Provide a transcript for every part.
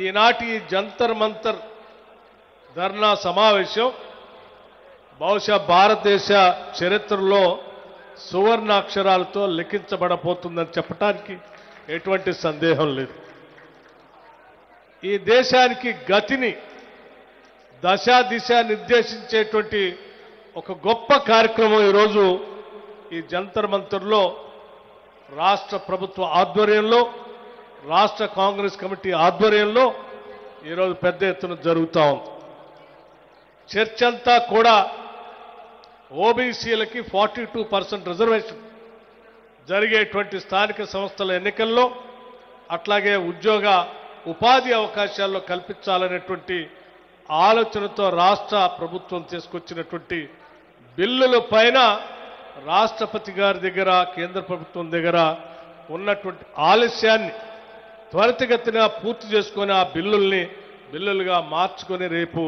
ఈనాటి జంతర్ మంతర్ ధర్నా సమావేశం బహుశా భారతదేశ చరిత్రలో సువర్ణాక్షరాలతో లిఖించబడబోతుందని చెప్పడానికి ఎటువంటి సందేహం లేదు. ఈ దేశానికి గతిని దశా దిశ నిర్దేశించేటువంటి ఒక గొప్ప కార్యక్రమం ఈరోజు ఈ జంతర్ మంతర్లో రాష్ట్ర ప్రభుత్వ ఆధ్వర్యంలో రాష్ట్ర కాంగ్రెస్ కమిటీ ఆధ్వర్యంలో ఈరోజు పెద్ద ఎత్తున జరుగుతూ ఉంది. చర్చ అంతా కూడా ఓబీసీలకి 42% రిజర్వేషన్ జరిగేటువంటి స్థానిక సంస్థల ఎన్నికల్లో అట్లాగే ఉద్యోగ ఉపాధి అవకాశాల్లో కల్పించాలనేటువంటి ఆలోచనతో రాష్ట్ర ప్రభుత్వం తీసుకొచ్చినటువంటి బిల్లుల పైన రాష్ట్రపతి గారి దగ్గర కేంద్ర ప్రభుత్వం దగ్గర ఉన్నటువంటి ఆలస్యాన్ని త్వరితగతిన పూర్తి చేసుకొని ఆ బిల్లులుగా మార్చుకొని రేపు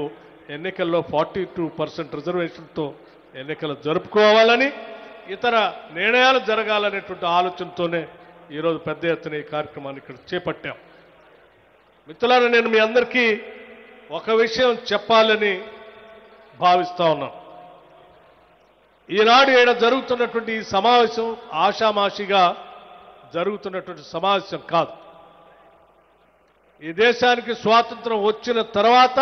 ఎన్నికల్లో 42% రిజర్వేషన్తో ఎన్నికలు జరుపుకోవాలని ఇతర నిర్ణయాలు జరగాలనేటువంటి ఆలోచనతోనే ఈరోజు పెద్ద ఎత్తున ఈ కార్యక్రమాన్ని ఇక్కడ చేపట్టాం. మిత్రులారా, నేను మీ అందరికీ ఒక విషయం చెప్పాలని భావిస్తా ఉన్నాను. ఈనాడు ఈడ జరుగుతున్నటువంటి ఈ సమావేశం ఆషామాషిగా జరుగుతున్నటువంటి సమావేశం కాదు. ఈ దేశానికి స్వాతంత్రం వచ్చిన తర్వాత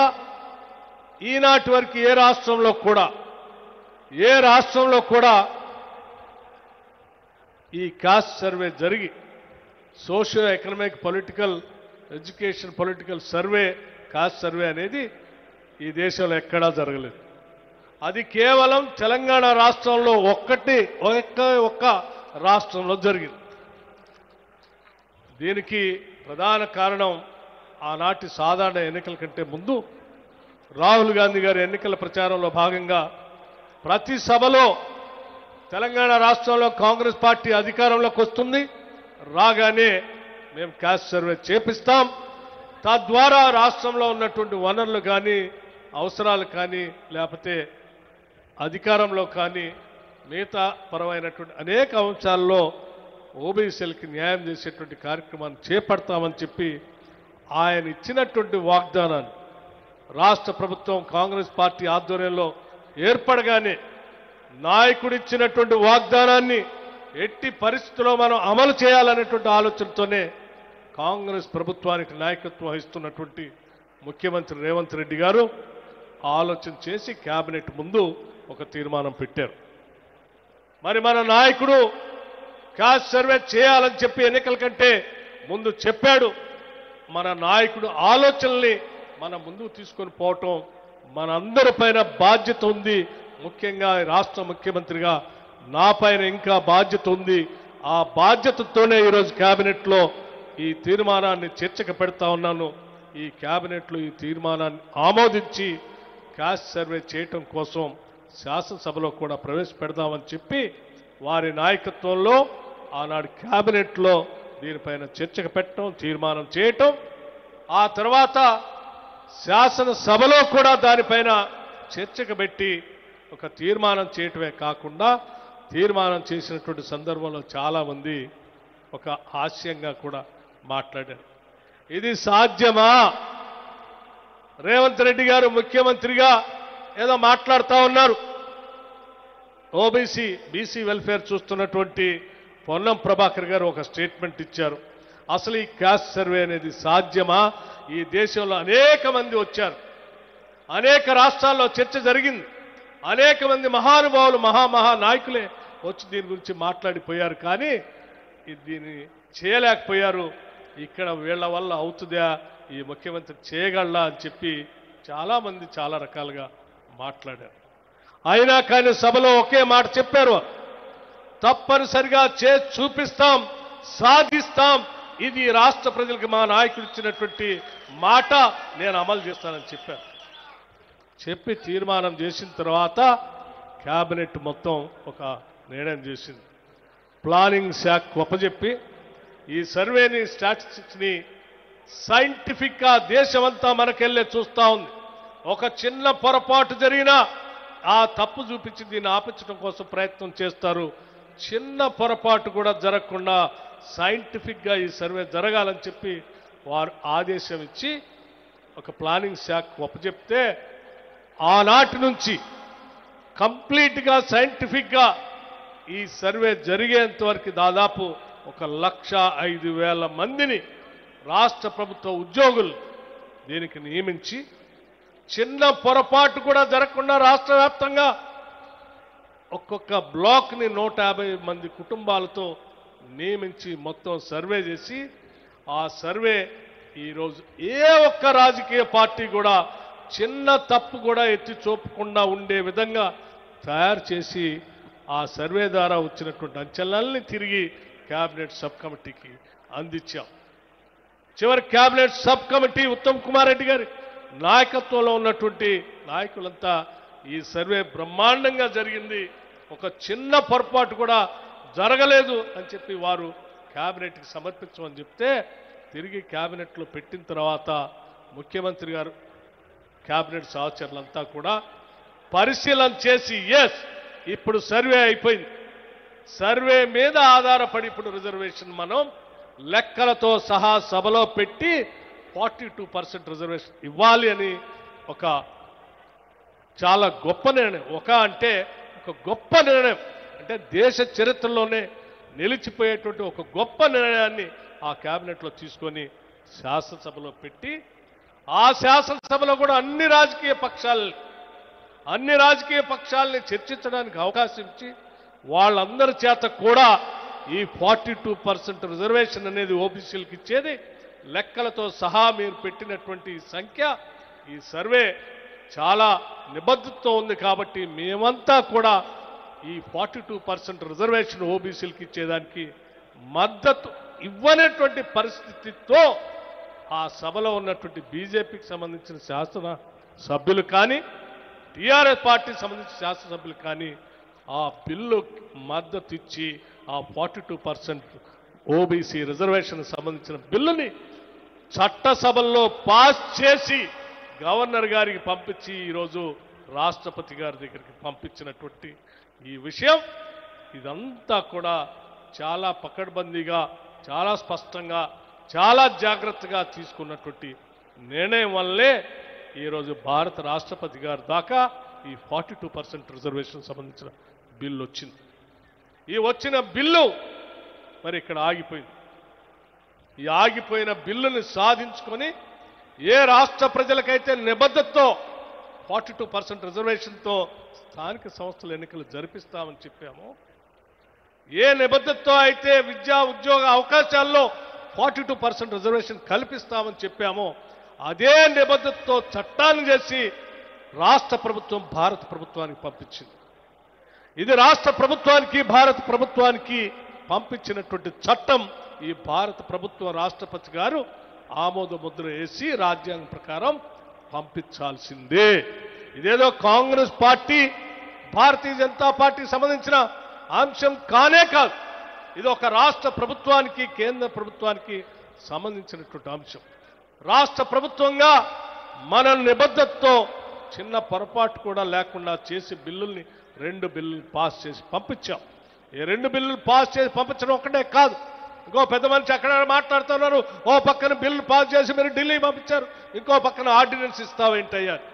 ఈనాటి వరకు ఏ రాష్ట్రంలో కూడా ఈ కాస్ట్ సర్వే జరిగి socio economic political education political survey caste survey అనేది ఈ దేశంలో ఎక్కడా జరగలేదు. అది కేవలం తెలంగాణ రాష్ట్రంలో ఒక్క రాష్ట్రంలో జరిగింది. దీనికి ప్రధాన కారణం ఆనాటి సాధారణ ఎన్నికల కంటే ముందు రాహుల్ గాంధీ గారి ఎన్నికల ప్రచారంలో భాగంగా ప్రతి సభలో తెలంగాణ రాష్ట్రంలో కాంగ్రెస్ పార్టీ అధికారంలోకి వస్తుంది, రాగానే మేము కాస్ట్ సర్వే చేపిస్తాం, తద్వారా రాష్ట్రంలో ఉన్నటువంటి వనరులు కానీ అవసరాలు కానీ లేకపోతే అధికారంలో కానీ మిగతా పరమైనటువంటి అనేక అంశాల్లో ఓబీసీలకి న్యాయం చేసేటువంటి కార్యక్రమాన్ని చేపడతామని చెప్పి ఆయన ఇచ్చినటువంటి వాగ్దానాన్ని రాష్ట్ర ప్రభుత్వం కాంగ్రెస్ పార్టీ ఆధ్వర్యంలో ఏర్పడగానే నాయకుడిచ్చినటువంటి వాగ్దానాన్ని ఎట్టి పరిస్థితుల్లో మనం అమలు చేయాలనేటువంటి ఆలోచనతోనే కాంగ్రెస్ ప్రభుత్వానికి నాయకత్వం వహిస్తున్నటువంటి ముఖ్యమంత్రి రేవంత్ రెడ్డి గారు ఆలోచన చేసి కేబినెట్ ముందు ఒక తీర్మానం పెట్టారు. మరి మన నాయకుడు కాస్ట్ సర్వే చేయాలని చెప్పి ఎన్నికల కంటే ముందు చెప్పాడు. మన నాయకుడు ఆలోచనల్ని మన ముందుకు తీసుకొని పోవటం మనందరిపైన బాధ్యత ఉంది. ముఖ్యంగా రాష్ట్ర ముఖ్యమంత్రిగా నా పైన ఇంకా బాధ్యత ఉంది. ఆ బాధ్యతతోనే ఈరోజు కేబినెట్లో ఈ తీర్మానాన్ని చర్చకు పెడతా ఉన్నాను. ఈ కేబినెట్లో ఈ తీర్మానాన్ని ఆమోదించి కాస్ట్ సర్వే చేయటం కోసం శాసనసభలో కూడా ప్రవేశపెడదామని చెప్పి వారి నాయకత్వంలో ఆనాడు కేబినెట్లో దీనిపైన చర్చకు పెట్టడం, తీర్మానం చేయటం, ఆ తర్వాత శాసనసభలో కూడా దానిపైన చర్చకు పెట్టి ఒక తీర్మానం చేయటమే కాకుండా తీర్మానం చేసినటువంటి సందర్భంలో చాలామంది ఒక హాస్యంగా కూడా మాట్లాడారు. ఇది సాధ్యమా? రేవంత్ రెడ్డి గారు ముఖ్యమంత్రిగా ఏదో మాట్లాడుతూ ఉన్నారు. బీసీ వెల్ఫేర్ చూస్తున్నటువంటి పొన్నం ప్రభాకర్ గారు ఒక స్టేట్మెంట్ ఇచ్చారు. అసలు ఈ కాస్ట్ సర్వే అనేది సాధ్యమా? ఈ దేశంలో అనేక మంది వచ్చారు, అనేక రాష్ట్రాల్లో చర్చ జరిగింది, అనేక మంది మహానుభావులు మహా నాయకులే వచ్చి దీని గురించి మాట్లాడిపోయారు, కానీ దీన్ని చేయలేకపోయారు. ఇక్కడ వీళ్ళ వల్ల అవుతుందా, ఈ ముఖ్యమంత్రి చేయగలరా అని చెప్పి చాలామంది చాలా రకాలుగా మాట్లాడారు. అయినా కానీ సభలో ఒకే మాట చెప్పారు, తప్పనిసరిగా చేసి చూపిస్తాం, సాధిస్తాం, ఇది రాష్ట్ర ప్రజలకు మా నాయకుడు ఇచ్చినటువంటి మాట, నేను అమలు చేస్తానని చెప్పారు. చెప్పి తీర్మానం చేసిన తర్వాత కేబినెట్ మొత్తం ఒక నిర్ణయం చేసింది. ప్లానింగ్ శాఖకు అప్పచెప్పి ఈ సర్వేని స్టాటిస్టిక్స్ని సైంటిఫిక్గా దేశమంతా మనకెళ్ళే చూస్తూ ఉంది. ఒక చిన్న పొరపాటు జరిగినా ఆ తప్పు చూపించి దీన్ని ఆపించడం కోసం ప్రయత్నం చేస్తారు. చిన్న పొరపాటు కూడా జరగకుండా సైంటిఫిక్గా ఈ సర్వే జరగాలని చెప్పి వారు ఆదేశం ఇచ్చి ఒక ప్లానింగ్ శాఖ ఒప్పచెప్తే ఆనాటి నుంచి కంప్లీట్గా సైంటిఫిక్గా ఈ సర్వే జరిగేంత వరకు దాదాపు 1,05,000 మందిని రాష్ట్ర ప్రభుత్వ ఉద్యోగులు దీనికి నియమించి చిన్న పొరపాటు కూడా జరగకుండా రాష్ట్ర వ్యాప్తంగా ఒక్కొక్క బ్లాక్ని 150 మంది కుటుంబాలతో నియమించి మొత్తం సర్వే చేసి ఆ సర్వే ఈరోజు ఏ ఒక్క రాజకీయ పార్టీ కూడా చిన్న తప్పు కూడా ఎత్తి చూపకుండా ఉండే విధంగా తయారు చేసి ఆ సర్వే ద్వారా వచ్చినటువంటి అంచనాల్ని తిరిగి కేబినెట్ సబ్ కమిటీకి అందించాం. చివరి cabinet sub committee Uttam Kumar Reddy గారి నాయకత్వంలో ఉన్నటువంటి నాయకులంతా ఈ సర్వే బ్రహ్మాండంగా జరిగింది, ఒక చిన్న పొరపాటు కూడా జరగలేదు అని చెప్పి వారు కేబినెట్కి సమర్పించమని చెప్తే తిరిగి కేబినెట్లో పెట్టిన తర్వాత ముఖ్యమంత్రి గారు కేబినెట్ సహచరులంతా కూడా పరిశీలన చేసి ఎస్ ఇప్పుడు సర్వే అయిపోయింది, సర్వే మీద ఆధారపడి ఇప్పుడు రిజర్వేషన్ మనం లెక్కలతో సహా సభలో పెట్టి 42% రిజర్వేషన్ ఇవ్వాలి అని ఒక చాలా గొప్ప నిర్ణయం, ఒక గొప్ప నిర్ణయం అంటే దేశ చరిత్రలోనే నిలిచిపోయేటువంటి ఒక గొప్ప నిర్ణయాన్ని ఆ కేబినెట్లో తీసుకొని శాసనసభలో పెట్టి ఆ శాసనసభలో కూడా అన్ని రాజకీయ పక్షాలని చర్చించడానికి అవకాశం ఇచ్చి వాళ్ళందరి చేత కూడా ఈ 42% రిజర్వేషన్ అనేది ఓబీసీలకు ఇచ్చేది లెక్కలతో సహా మీరు పెట్టినటువంటి సంఖ్య ఈ సర్వే చాలా నిబద్ధతతో ఉంది కాబట్టి మేమంతా కూడా ఈ 42% రిజర్వేషన్ ఓబీసీలకు ఇచ్చేదానికి మద్దతు ఇవ్వనటువంటి పరిస్థితితో ఆ సభలో ఉన్నటువంటి బీజేపీకి సంబంధించిన శాసన సభ్యులు కానీ టీఆర్ఎస్ పార్టీకి సంబంధించిన శాసనసభ్యులు కానీ ఆ బిల్లు మద్దతు ఇచ్చి ఆ 42% ఓబీసీ రిజర్వేషన్ సంబంధించిన బిల్లుని చట్టసభల్లో పాస్ చేసి గవర్నర్ గారికి పంపించి ఈరోజు రాష్ట్రపతి గారి దగ్గరికి పంపించినటువంటి ఈ విషయం ఇదంతా కూడా చాలా పకడ్బందీగా చాలా స్పష్టంగా చాలా జాగ్రత్తగా తీసుకున్నటువంటి నిర్ణయం వల్లే ఈరోజు భారత రాష్ట్రపతి గారి దాకా ఈ 42% రిజర్వేషన్ సంబంధించిన బిల్లు వచ్చింది. ఈ వచ్చిన బిల్లు మరి ఇక్కడ ఆగిపోయింది. ఈ ఆగిపోయిన బిల్లుని సాధించుకొని ఏ రాష్ట్ర ప్రజలకైతే నిబద్ధతతో 42% రిజర్వేషన్తో స్థానిక సంస్థల ఎన్నికలు జరిపిస్తామని చెప్పామో, ఏ నిబద్ధతతో అయితే విద్యా ఉద్యోగ అవకాశాల్లో 42% రిజర్వేషన్ కల్పిస్తామని చెప్పామో అదే నిబద్ధతతో చట్టాన్ని చేసి రాష్ట్ర ప్రభుత్వం భారత ప్రభుత్వానికి పంపించింది. ఇది రాష్ట్ర ప్రభుత్వానికి భారత ప్రభుత్వానికి పంపించినటువంటి చట్టం. ఈ భారత ప్రభుత్వ రాష్ట్రపతి గారు ఆమోద ముద్ర వేసి రాజ్యాంగం ప్రకారం పంపించాల్సిందే. ఇదేదో కాంగ్రెస్ పార్టీ భారతీయ జనతా పార్టీకి సంబంధించిన అంశం కానే కాదు. ఇది ఒక రాష్ట్ర ప్రభుత్వానికి కేంద్ర ప్రభుత్వానికి సంబంధించినటువంటి అంశం. రాష్ట్ర ప్రభుత్వంగా మన నిబద్ధతతో చిన్న పొరపాటు కూడా లేకుండా చేసి బిల్లుల్ని 2 బిల్లులు పాస్ చేసి పంపించాం. ఈ 2 బిల్లులు పాస్ చేసి పంపించడం ఒక్కటే కాదు, ఇంకో పెద్ద మనిషి అక్కడ మాట్లాడుతున్నారు, ఓ పక్కన బిల్లు పాస్ చేసి మీరు ఢిల్లీ పంపించారు, ఇంకో పక్కన ఆర్డినెన్స్ ఇస్తావేంటయ్యారు.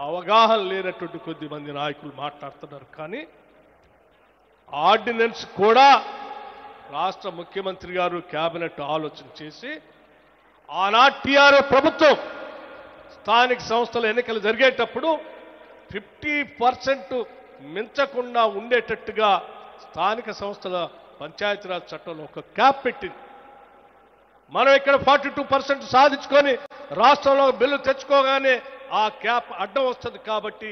అవగాహన లేనటువంటి కొద్ది మంది నాయకులు మాట్లాడుతున్నారు. కానీ ఆర్డినెన్స్ కూడా రాష్ట్ర ముఖ్యమంత్రి గారు కేబినెట్ ఆలోచన చేసి ఆనాటి టీఆర్ఎస్ ప్రభుత్వం స్థానిక సంస్థల ఎన్నికలు జరిగేటప్పుడు 50% మించకుండా ఉండేటట్టుగా స్థానిక సంస్థల పంచాయతీరాజ్ చట్టంలో ఒక క్యాప్ పెట్టింది. మనం ఇక్కడ 42% సాధించుకొని రాష్ట్రంలో బిల్లు తెచ్చుకోగానే ఆ క్యాప్ అడ్డం వస్తుంది కాబట్టి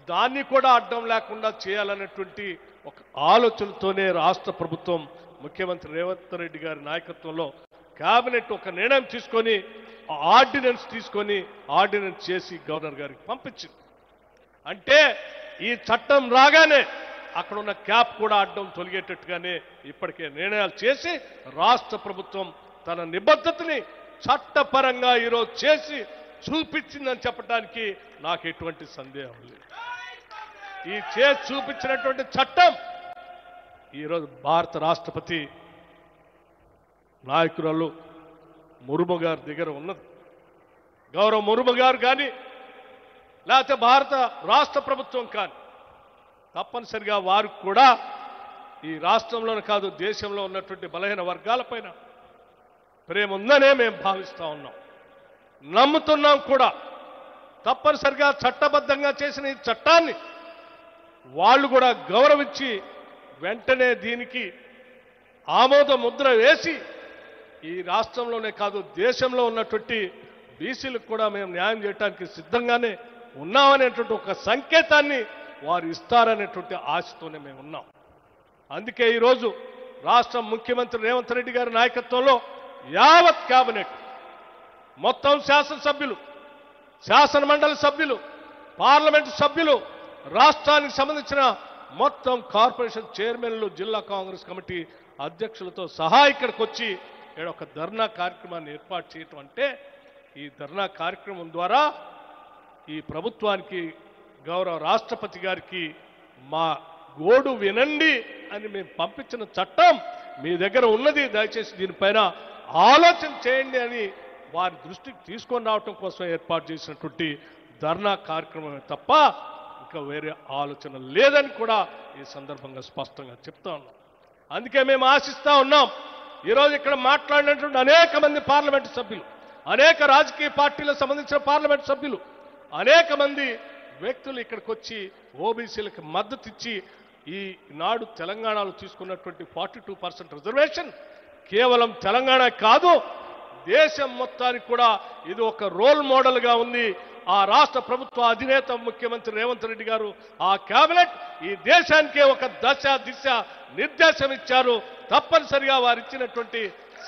దాన్ని కూడా అడ్డం లేకుండా చేయాలనేటువంటి ఒక ఆలోచనతోనే రాష్ట్ర ప్రభుత్వం ముఖ్యమంత్రి రేవంత్ రెడ్డి గారి నాయకత్వంలో కేబినెట్ ఒక నిర్ణయం తీసుకొని ఆర్డినెన్స్ చేసి గవర్నర్ గారికి పంపించింది. అంటే ఈ చట్టం రాగానే అక్కడ ఉన్న క్యాప్ కూడా అడ్డం తొలగేటట్టుగానే ఇప్పటికే నిర్ణయాలు చేసి రాష్ట్ర ప్రభుత్వం తన నిబద్ధతని చట్టపరంగా ఈరోజు చేసి చూపించిందని చెప్పడానికి నాకు ఎటువంటి సందేహం లేదు. ఈ చేసి చూపించినటువంటి చట్టం ఈరోజు భారత రాష్ట్రపతి నాయకురాలు ముర్ము గారి దగ్గర ఉన్నది. గౌరవ ముర్ము గారు కానీ లేకపోతే భారత రాష్ట్ర ప్రభుత్వం కానీ తప్పనిసరిగా వారికి కూడా ఈ రాష్ట్రంలోనే కాదు దేశంలో ఉన్నటువంటి బలహీన వర్గాలపైన ప్రేమ ఉందనే మేము భావిస్తూ ఉన్నాం, నమ్ముతున్నాం కూడా. తప్పనిసరిగా చట్టబద్ధంగా చేసిన ఈ చట్టాన్ని వాళ్ళు కూడా గౌరవించి వెంటనే దీనికి ఆమోద ముద్ర వేసి ఈ రాష్ట్రంలోనే కాదు దేశంలో ఉన్నటువంటి బీసీలకు కూడా మేము న్యాయం చేయడానికి సిద్ధంగానే ఉన్నామనేటువంటి ఒక సంకేతాన్ని వారు ఇస్తారనేటువంటి ఆశతోనే మేము ఉన్నాం. అందుకే ఈరోజు రాష్ట్ర ముఖ్యమంత్రి రేవంత్ రెడ్డి గారి నాయకత్వంలో యావత్ కేబినెట్ మొత్తం శాసనసభ్యులు, శాసన మండలి సభ్యులు, పార్లమెంటు సభ్యులు, రాష్ట్రానికి సంబంధించిన మొత్తం కార్పొరేషన్ చైర్మన్లు, జిల్లా కాంగ్రెస్ కమిటీ అధ్యక్షులతో సహా ఇక్కడికి వచ్చి ఇక్కడ ఒక ధర్నా కార్యక్రమాన్ని ఏర్పాటు చేయటం అంటే ఈ ధర్నా కార్యక్రమం ద్వారా ఈ ప్రభుత్వానికి గౌరవ రాష్ట్రపతి గారికి మా గోడు వినండి అని మేము పంపించిన చట్టం మీ దగ్గర ఉన్నది, దయచేసి దీనిపైన ఆలోచన చేయండి అని వారి దృష్టికి తీసుకొని రావటం కోసం ఏర్పాటు చేసినటువంటి ధర్నా కార్యక్రమమే తప్ప ఇంకా వేరే ఆలోచన లేదని కూడా ఈ సందర్భంగా స్పష్టంగా చెప్తా ఉన్నాం. అందుకే మేము ఆశిస్తా ఉన్నాం, ఈరోజు ఇక్కడ మాట్లాడినటువంటి అనేక మంది పార్లమెంటు సభ్యులు, అనేక రాజకీయ పార్టీలకు సంబంధించిన పార్లమెంటు సభ్యులు, అనేక మంది వ్యక్తులు ఇక్కడికి వచ్చి ఓబీసీలకు మద్దతు ఇచ్చి ఈనాడు తెలంగాణలో తీసుకున్నటువంటి 42% రిజర్వేషన్ కేవలం తెలంగాణ కాదు దేశం మొత్తానికి కూడా ఇది ఒక రోల్ మోడల్గా ఉంది. ఆ రాష్ట్ర ప్రభుత్వ అధినేత ముఖ్యమంత్రి రేవంత్ రెడ్డి గారు, ఆ కేబినెట్ ఈ దేశానికే ఒక దశ దిశ నిర్దేశం ఇచ్చారు. తప్పనిసరిగా వారు ఇచ్చినటువంటి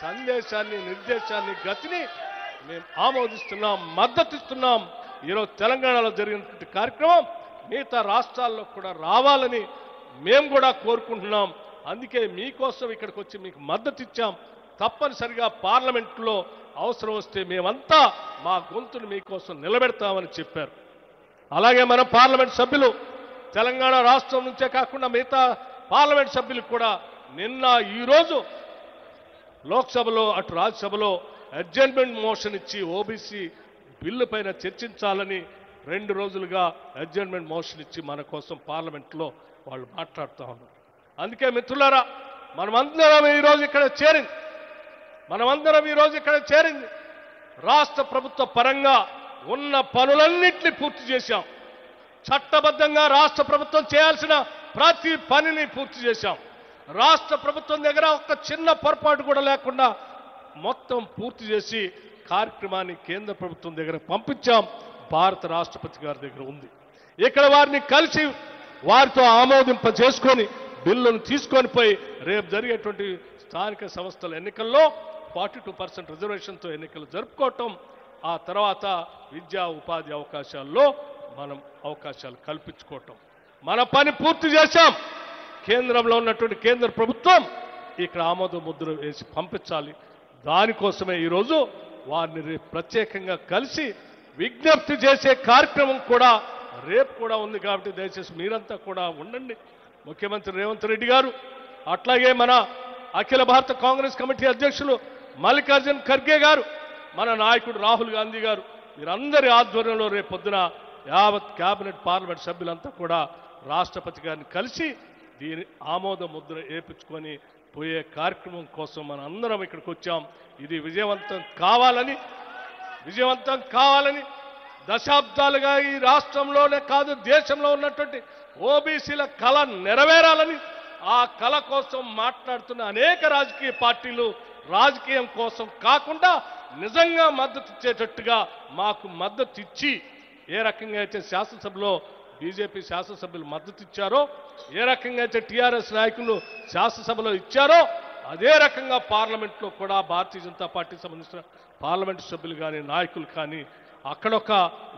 సందేశాన్ని, నిర్దేశాన్ని, గతిని మేము ఆమోదిస్తున్నాం, మద్దతిస్తున్నాం. ఈరోజు తెలంగాణలో జరిగినటువంటి కార్యక్రమం మిగతా రాష్ట్రాల్లో కూడా రావాలని మేము కూడా కోరుకుంటున్నాం. అందుకే మీకోసం ఇక్కడికి వచ్చి మీకు మద్దతు ఇచ్చాం. తప్పనిసరిగా పార్లమెంట్లో అవసరం వస్తే మేమంతా మా గొంతును మీకోసం నిలబెడతామని చెప్పారు. అలాగే మన పార్లమెంట్ సభ్యులు తెలంగాణ రాష్ట్రం నుంచే కాకుండా మిగతా పార్లమెంట్ సభ్యులు కూడా నిన్న ఈరోజు లోక్సభలో అటు రాజ్యసభలో అడ్జర్న్మెంట్ మోషన్ ఇచ్చి ఓబీసీ బిల్లు పైన చర్చించాలని 2 రోజులుగా అడ్జర్న్మెంట్ మోషన్ ఇచ్చి మన కోసం పార్లమెంట్లో వాళ్ళు మాట్లాడుతూ ఉన్నారు. అందుకే మిత్రులారా, మనమందరం ఈరోజు ఇక్కడ చేరింది రాష్ట్ర ప్రభుత్వ పరంగా ఉన్న పనులన్నింటినీ పూర్తి చేశాం. చట్టబద్ధంగా రాష్ట్ర ప్రభుత్వం చేయాల్సిన ప్రతి పనిని పూర్తి చేశాం. రాష్ట్ర ప్రభుత్వం దగ్గర ఒక చిన్న పొరపాటు కూడా లేకుండా మొత్తం పూర్తి చేసి కార్యక్రమాన్ని కేంద్ర ప్రభుత్వం దగ్గర పంపించాం. భారత రాష్ట్రపతి గారి దగ్గర ఉంది. ఇక్కడ వారిని కలిసి వారితో ఆమోదింప చేసుకొని బిల్లును తీసుకొని పోయి రేపు జరిగేటువంటి స్థానిక సంస్థల ఎన్నికల్లో 42% రిజర్వేషన్తో ఎన్నికలు జరుపుకోవటం, ఆ తర్వాత విద్యా ఉపాధి అవకాశాల్లో మనం అవకాశాలు కల్పించుకోవటం, మన పని పూర్తి చేశాం. కేంద్రంలో ఉన్నటువంటి కేంద్ర ప్రభుత్వం ఇక్కడ ఆమోద ముద్ర వేసి పంపించాలి. దానికోసమే ఈరోజు వారిని ప్రత్యేకంగా కలిసి విజ్ఞప్తి చేసే కార్యక్రమం కూడా రేపు కూడా ఉంది. కాబట్టి దయచేసి మీరంతా కూడా ఉండండి. ముఖ్యమంత్రి రేవంత్ రెడ్డి గారు, అట్లాగే మన అఖిల భారత కాంగ్రెస్ కమిటీ అధ్యక్షులు మల్లికార్జున్ ఖర్గే గారు, మన నాయకుడు రాహుల్ గాంధీ గారు, వీరందరి ఆధ్వర్యంలో రేపు పొద్దున యావత్ కేబినెట్ పార్లమెంట్ సభ్యులంతా కూడా రాష్ట్రపతి గారిని కలిసి దీని ఆమోద ముద్ర వేయించుకొని పోయే కార్యక్రమం కోసం మన అందరం ఇక్కడికి వచ్చాం. ఇది విజయవంతం కావాలని దశాబ్దాలుగా ఈ రాష్ట్రంలోనే కాదు దేశంలో ఉన్నటువంటి ఓబీసీల కళ నెరవేరాలని, ఆ కళ కోసం మాట్లాడుతున్న అనేక రాజకీయ పార్టీలు రాజకీయం కోసం కాకుండా నిజంగా మద్దతు ఇచ్చేటట్టుగా మాకు మద్దతు ఇచ్చి, ఏ రకంగా అయితే శాసనసభలో బీజేపీ శాసనసభ్యులు మద్దతు ఇచ్చారో, ఏ రకంగా అయితే టీఆర్ఎస్ నాయకులు శాసనసభలో ఇచ్చారో, అదే రకంగా పార్లమెంట్లో కూడా భారతీయ జనతా పార్టీకి సంబంధించిన పార్లమెంటు సభ్యులు కానీ నాయకులు కానీ అక్కడొక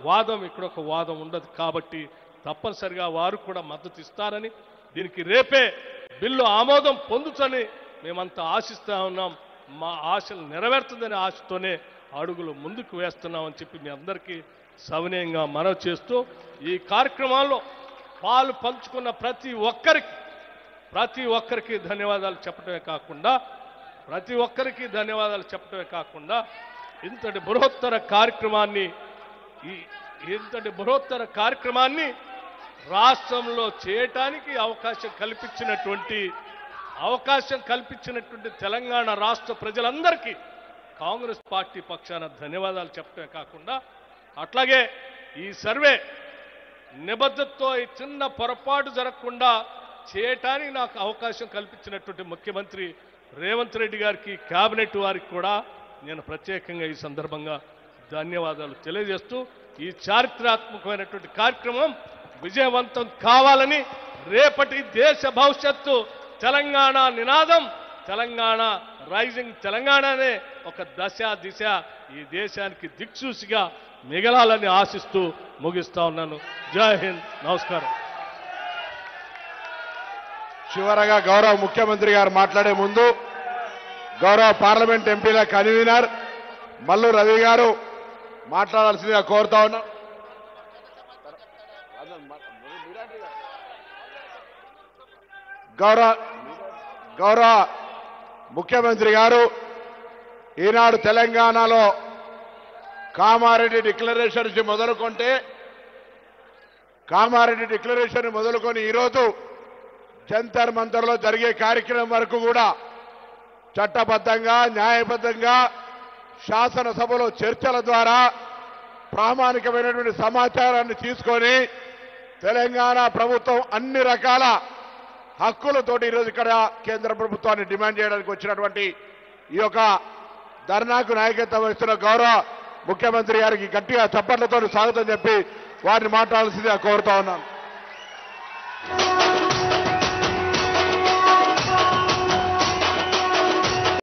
వాదం ఇక్కడొక వాదం ఉండదు. కాబట్టి తప్పనిసరిగా వారు కూడా మద్దతు ఇస్తారని, దీనికి రేపే బిల్లు ఆమోదం పొందుతని మేమంతా ఆశిస్తూ ఉన్నాం. మా ఆశలు నెరవేరుతుందనే ఆశతోనే అడుగులు ముందుకు వేస్తున్నామని చెప్పి మీ అందరికీ సవినయంగా మనవి చేస్తూ, ఈ కార్యక్రమాల్లో పాలు పంచుకున్న ప్రతి ఒక్కరికి ధన్యవాదాలు చెప్పడమే కాకుండా ప్రతి ఒక్కరికి ధన్యవాదాలు చెప్పడమే కాకుండా ఇంతటి బృహత్తర కార్యక్రమాన్ని రాష్ట్రంలో చేయటానికి అవకాశం కల్పించినటువంటి తెలంగాణ రాష్ట్ర ప్రజలందరికీ కాంగ్రెస్ పార్టీ పక్షాన ధన్యవాదాలు చెప్పడమే కాకుండా అట్లాగే ఈ సర్వే నిబద్ధతతో ఈ చిన్న పొరపాటు జరగకుండా చేయటానికి నాకు అవకాశం కల్పించినటువంటి ముఖ్యమంత్రి రేవంత్ రెడ్డి గారికి కేబినెట్ వారికి కూడా నేను ప్రత్యేకంగా ఈ సందర్భంగా ధన్యవాదాలు తెలియజేస్తూ ఈ చారిత్రాత్మకమైనటువంటి కార్యక్రమం విజయవంతం కావాలని రేపటి దేశ భవిష్యత్తు తెలంగాణ నినాదం తెలంగాణ రైజింగ్ తెలంగాణనే ఒక దిశ ఈ దేశానికి దిక్సూచిగా మిగలాలని ఆశిస్తూ ముగిస్తా ఉన్నాను. జై హింద్, నమస్కారం. చివరగా గౌరవ ముఖ్యమంత్రి గారు మాట్లాడే ముందు గౌరవ పార్లమెంట్ ఎంపీల కన్వీనర్ మల్లు రవి గారు మాట్లాడాల్సిందిగా కోరుతా ఉన్నాం. గౌరవ ముఖ్యమంత్రి గారు ఈనాడు తెలంగాణలో కామారెడ్డి డిక్లరేషన్ మొదలుకొని ఈరోజు జంతర్ మంతర్లో జరిగే కార్యక్రమం వరకు కూడా చట్టబద్ధంగా న్యాయబద్ధంగా శాసనసభలో చర్చల ద్వారా ప్రామాణికమైనటువంటి సమాచారాన్ని తీసుకొని తెలంగాణ ప్రభుత్వం అన్ని రకాల హక్కులతోటి ఈరోజు ఇక్కడ కేంద్ర ప్రభుత్వాన్ని డిమాండ్ చేయడానికి వచ్చినటువంటి ఈ యొక్క ధర్నాకు నాయకత్వం వహిస్తున్న గౌరవ ముఖ్యమంత్రి గారికి గట్టిగా చప్పట్లతో స్వాగతం చెప్పి వారిని మాట్లాడాల్సిందిగా కోరుతా ఉన్నాను.